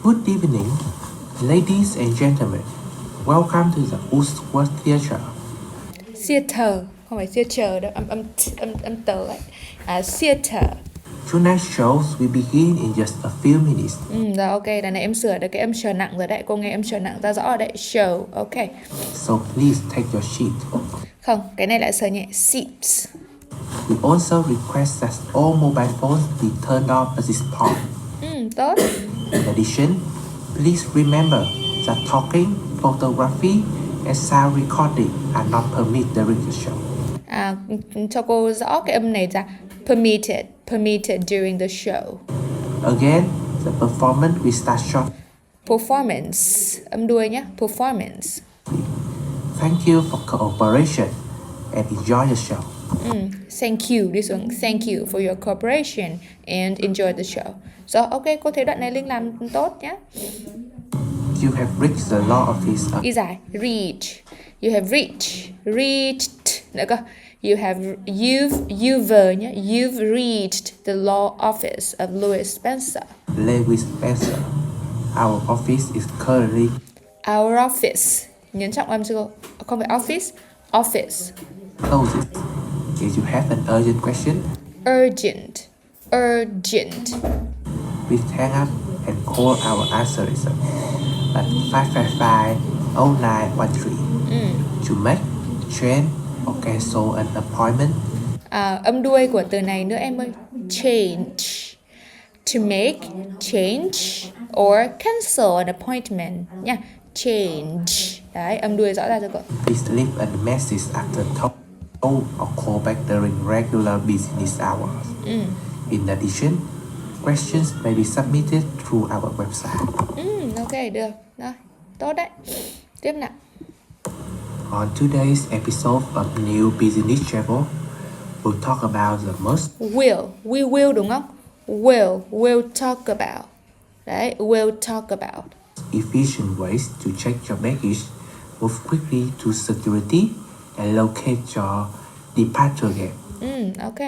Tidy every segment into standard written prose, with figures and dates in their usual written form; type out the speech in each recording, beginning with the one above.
Good evening, ladies and gentlemen. Welcome to the Woodward Theatre. Theater, không phải theater đâu, âm tờ ấy. Theater. Tonight's shows will begin in just a few minutes. Rồi ok, đằng này em sửa được cái âm sờ nặng rồi đấy. Cô nghe âm sờ nặng ra rõ rồi đấy. Show, ok. So please take your seat. Không, cái này lại sờ nhẹ. Seats. We also request that all mobile phones be turned off at this point. Tốt. In addition, please remember that talking, photography, and sound recording are not permitted during the show. Cho cô rõ cái âm này ra. Permitted during the show. Again, the performance will start short. Performance, âm đuôi nhé. Performance. Thank you for cooperation and enjoy the show. Thank you, đi xuống. Thank you for your cooperation and enjoy the show. Rồi, ok, cô thấy đoạn này Linh làm tốt nhé. You have reached the law office. Y dài. Reach. You have reached. Nữa cơ. You've nhé. You've reached the law office of Louis Spencer. Lewis Spencer. Our office is currently. Our office. Nhấn trọng âm chưa cô? Không phải office. Office. Closes. If you have an urgent question, Urgent. please hang up and call our answers at 555-0913 to make, change, or cancel an appointment. Âm đuôi của từ này nữa em ơi. Change. To make, change, or cancel an appointment nha. Change. Đấy, âm đuôi rõ ra rồi cô. Please leave a message after talk or call back during regular business hours. In addition, questions may be submitted through our website. Ok, được. Rồi, tốt đấy. Tiếp nào. On today's episode of New Business Travel, we'll talk about the most. We will đúng không? We'll talk about. Đấy, we'll talk about. Efficient ways to check your baggage, move quickly to security, and locate your departure gate. Ok.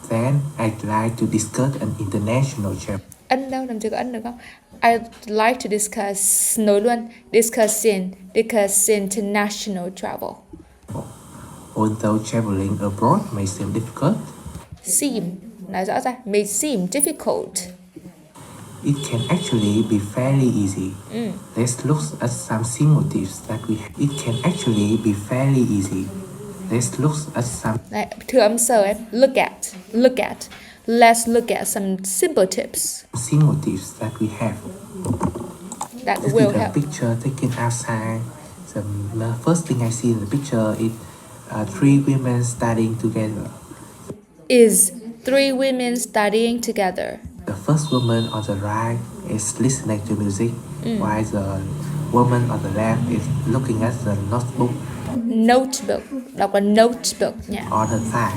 Then, I'd like to discuss an international travel. Ân đâu, làm chưa có ân được không? I'd like to discuss, nối luôn. Discussing international travel. Although traveling abroad may seem difficult, Nói rõ ra. May seem difficult. it can actually be fairly easy. Let's look at some similarities that we have. It can actually be fairly easy. Let's look at some. Đấy, thử âm sờ em. Look at. Let's look at some simple tips Similarities that we have. that This will is a help. picture taken outside. The first thing I see in the picture is three women studying together. Is 3 women studying together. The first woman on the right is listening to music, while the woman on the left is looking at the notebook Notebook. Đọc là notebook nha. on her side,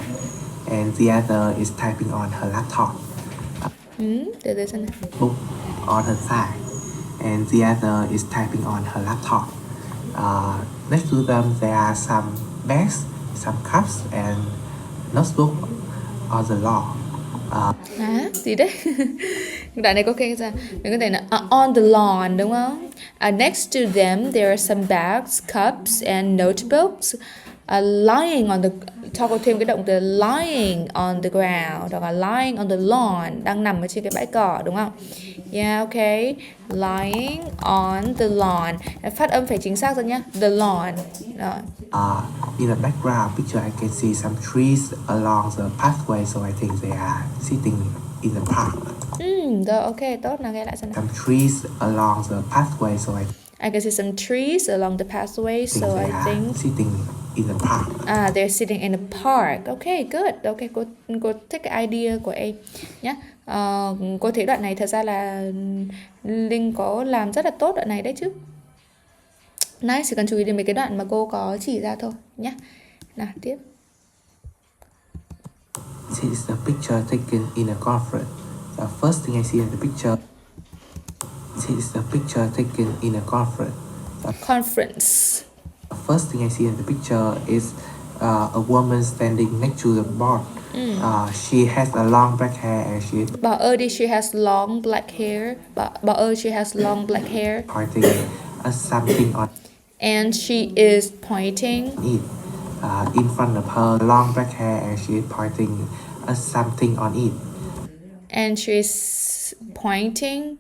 and the other is typing on her laptop. Từ từ xem nào. Book on her side, and the other is typing on her laptop. Next to them, there are some bags, some cups, and notebook on the lawn. Gì đấy? Đoạn này có cái ra. Mình có thể là on the lawn đúng không? Next to them there are some bags, cups and notebooks. Lying on the, cho cô thêm cái động từ lying on the ground, hoặc là lying on the lawn, đang nằm ở trên cái bãi cỏ đúng không? Yeah, okay. Lying on the lawn. Phát âm phải chính xác rồi nhá. The lawn. Rồi. In the background picture, I can see some trees along the pathway, so I think they are sitting in the park. Rồi, ok, tốt nào, nghe lại xem nào. Some trees along the pathway, so I can see some trees along the pathway, so they I are think sitting in the park. they're sitting in a park. Okay, good. Okay, cô thích cái idea của em nhé. Cô thấy đoạn này thật ra là Linh có làm rất là tốt đoạn này đấy chứ. Nice, chỉ cần chú ý đến mấy cái đoạn mà cô có chỉ ra thôi nhé. Nào, tiếp. This is a picture taken in a conference. The first thing I see in the picture. This is a picture taken in a conference. Conference. The first thing I see in the picture is a woman standing next to the board She has a long black hair and she Bảo ơi đi, she has long black hair. Bảo ơi, she has long black hair. pointing at something on And she is pointing. it. In front of her, long black hair and she is pointing at something on it. And she's pointing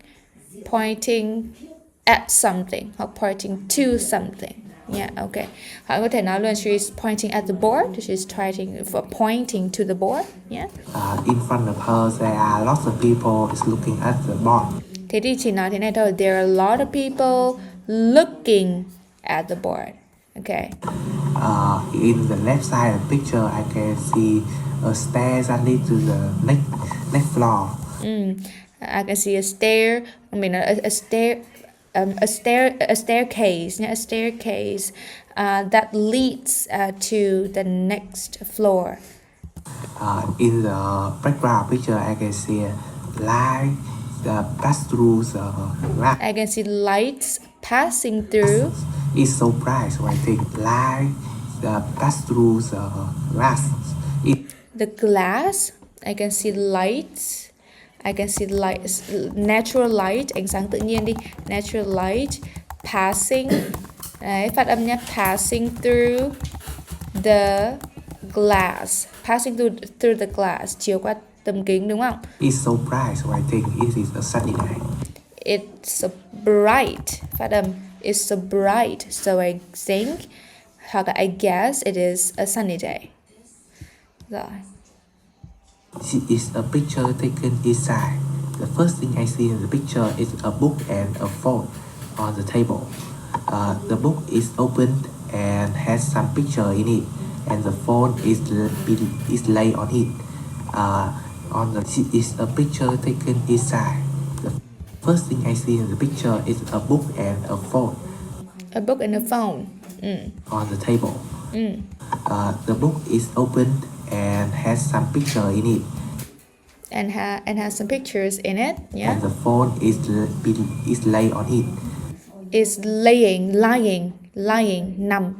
at something hoặc pointing to something. Yeah, okay. Họ có thể nói luôn she's pointing at the board. She's trying for pointing to the board. Yeah. In front of her, there are lots of people is looking at the board. Thế thì chỉ nói thế này thôi. There are a lot of people looking at the board. Okay. In the left side of the picture, I can see a stairs that lead to the next floor. I can see a stair. I mean a staircase. Yeah, a staircase that leads to the next floor. In the background picture, I can see a light pass through the glass. I can see lights passing through. It's so bright, so I think light pass through the glass. The glass. I can see lights. I can see lights, natural light, ánh sáng tự nhiên đi. Natural light passing. Đấy, phát âm nhé. Passing through the glass. Passing through the glass. Chiếu qua tấm kính đúng không? It's so bright, so I think it is a sunny day. It's so bright. Phát âm it's so bright, so I think hoặc là I guess it is a sunny day. Rồi. This is a picture taken inside. The first thing I see in the picture is a book and a phone on the table. The book is opened and has some picture in it, and the phone is laid on it. This is a picture taken inside. The first thing I see in the picture is a book and a phone. A book and a phone. On the table. The book is opened and has some picture in it. And has some pictures in it. Yeah. And the phone is laid on it. Is lying, nằm,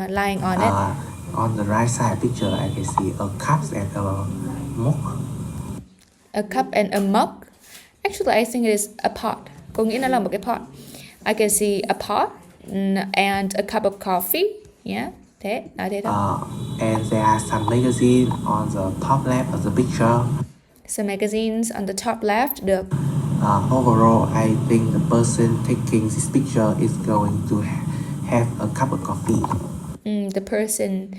lying on it. On the right side picture, I can see a cup and a mug. A cup and a mug. Actually, I think it is a pot. Có nghĩa nó là một cái pot. I can see a pot and a cup of coffee. Yeah. Thế, nói thế thôi. And there are some magazines on the top left of the picture. Some magazines on the top left. Được. Overall, I think the person taking this picture is going to have a cup of coffee. The person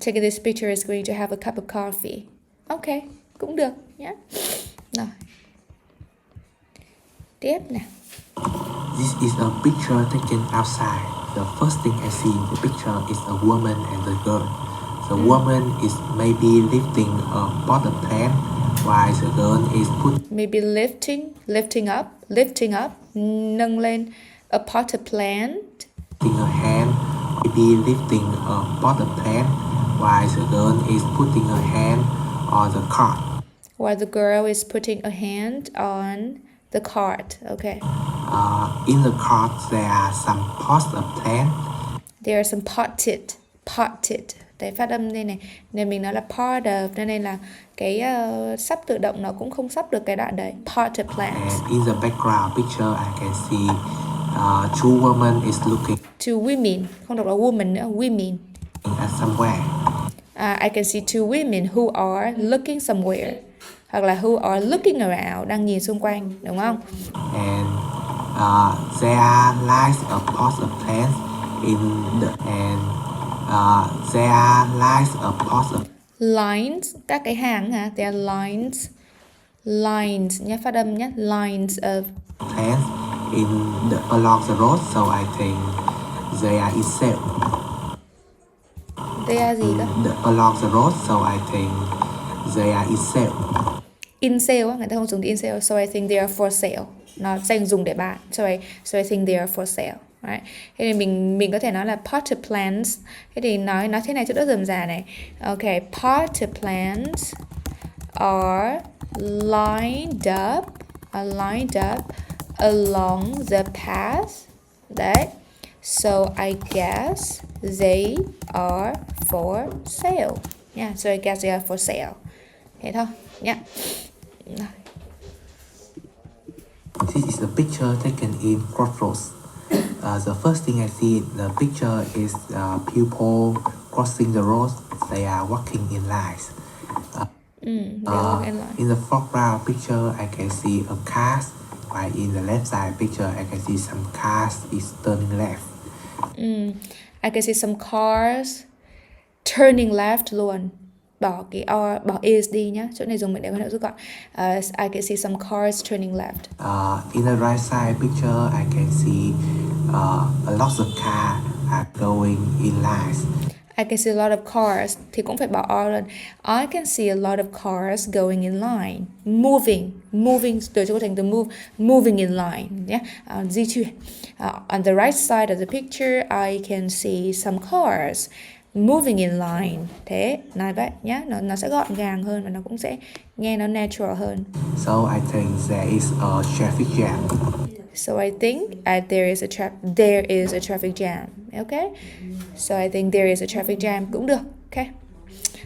taking this picture is going to have a cup of coffee. Okay, cũng được nhé. Rồi. Tiếp nào. This is a picture taken outside. The first thing I see in the picture is a woman and a girl. The woman is maybe lifting a potted plant, while the girl is maybe lifting up, nâng lên a potted plant. Putting her hand, maybe lifting a potted plant, while the girl is putting her hand on the cart. While the girl is putting a hand on the cart. Okay. In the cart, there are some pots of plant. There are some potted. Đấy, phát âm đây này. Nên mình nói là part of, nên là cái sắp tự động nó cũng không sắp được cái đoạn đấy. Potted plants. And in the background picture, I can see two women is looking. Two women, không đọc là woman nữa, women. At somewhere. I can see two women who are looking somewhere. Hoặc là who are looking around, đang nhìn xung quanh, đúng không? And there lies a pot of plants in the there lies a pot of lines, các cái hàng hả? There are lines nhé, phát âm nhé, lines of plants along the road, so I think they are in sale. They are gì cơ? Along the road, so I think they are in sale. In sale á, người ta không dùng in sale, so I think they are for sale. Nó dành dùng để bán, so I think they are for sale. Right. Thế thì mình có thể nói là potted plants. Thế thì nói thế này cho đỡ rườm rà này. Okay, potted plants are lined up along the path. Đấy. So I guess they are for sale. nha. So I guess they are for sale. Thế thôi nhá. This is a picture taken in Crossroads. The first thing I see in the picture is people crossing the road. They are walking in lines. In the foreground picture, I can see a car, while in the left side picture, I can see some cars is turning left. I can see some cars turning left luôn. Bỏ cái bỏ is đi nhá. Chỗ này dùng mệnh đề quan hệ rút gọn. I can see some cars turning left. In the right side picture, I can see a lot of cars are going in lines. I can see a lot of cars thì cũng phải bỏ all lên. I can see a lot of cars going in line, moving từ chỗ thành từ moving in line nhé, di chuyển. On the right side of the picture, I can see some cars moving in line. Thế nói vậy nhé, nó sẽ gọn gàng hơn và nó cũng sẽ nghe nó natural hơn. So I think there is a traffic jam. So I think there is a traffic jam. Okay. So I think there is a traffic jam cũng được. Okay.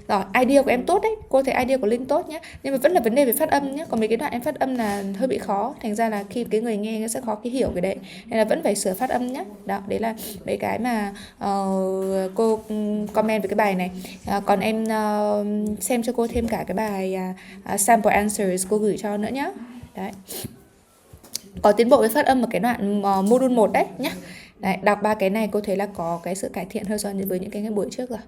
Rồi, idea của em tốt đấy. Cô thấy idea của Linh tốt nhé. Nhưng mà vẫn là vấn đề về phát âm nhé. Còn mấy cái đoạn em phát âm là hơi bị khó. Thành ra là khi cái người nghe nó sẽ khó cái hiểu cái đấy. Nên là vẫn phải sửa phát âm nhé. Đó, đấy là mấy cái mà cô comment về cái bài này. Còn em xem cho cô thêm cả cái bài sample answers cô gửi cho nữa nhé. Đấy. Có tiến bộ với phát âm ở cái đoạn module 1 đấy nhé. Đấy, đọc 3 cái này cô thấy là có cái sự cải thiện hơn so với những cái buổi trước rồi.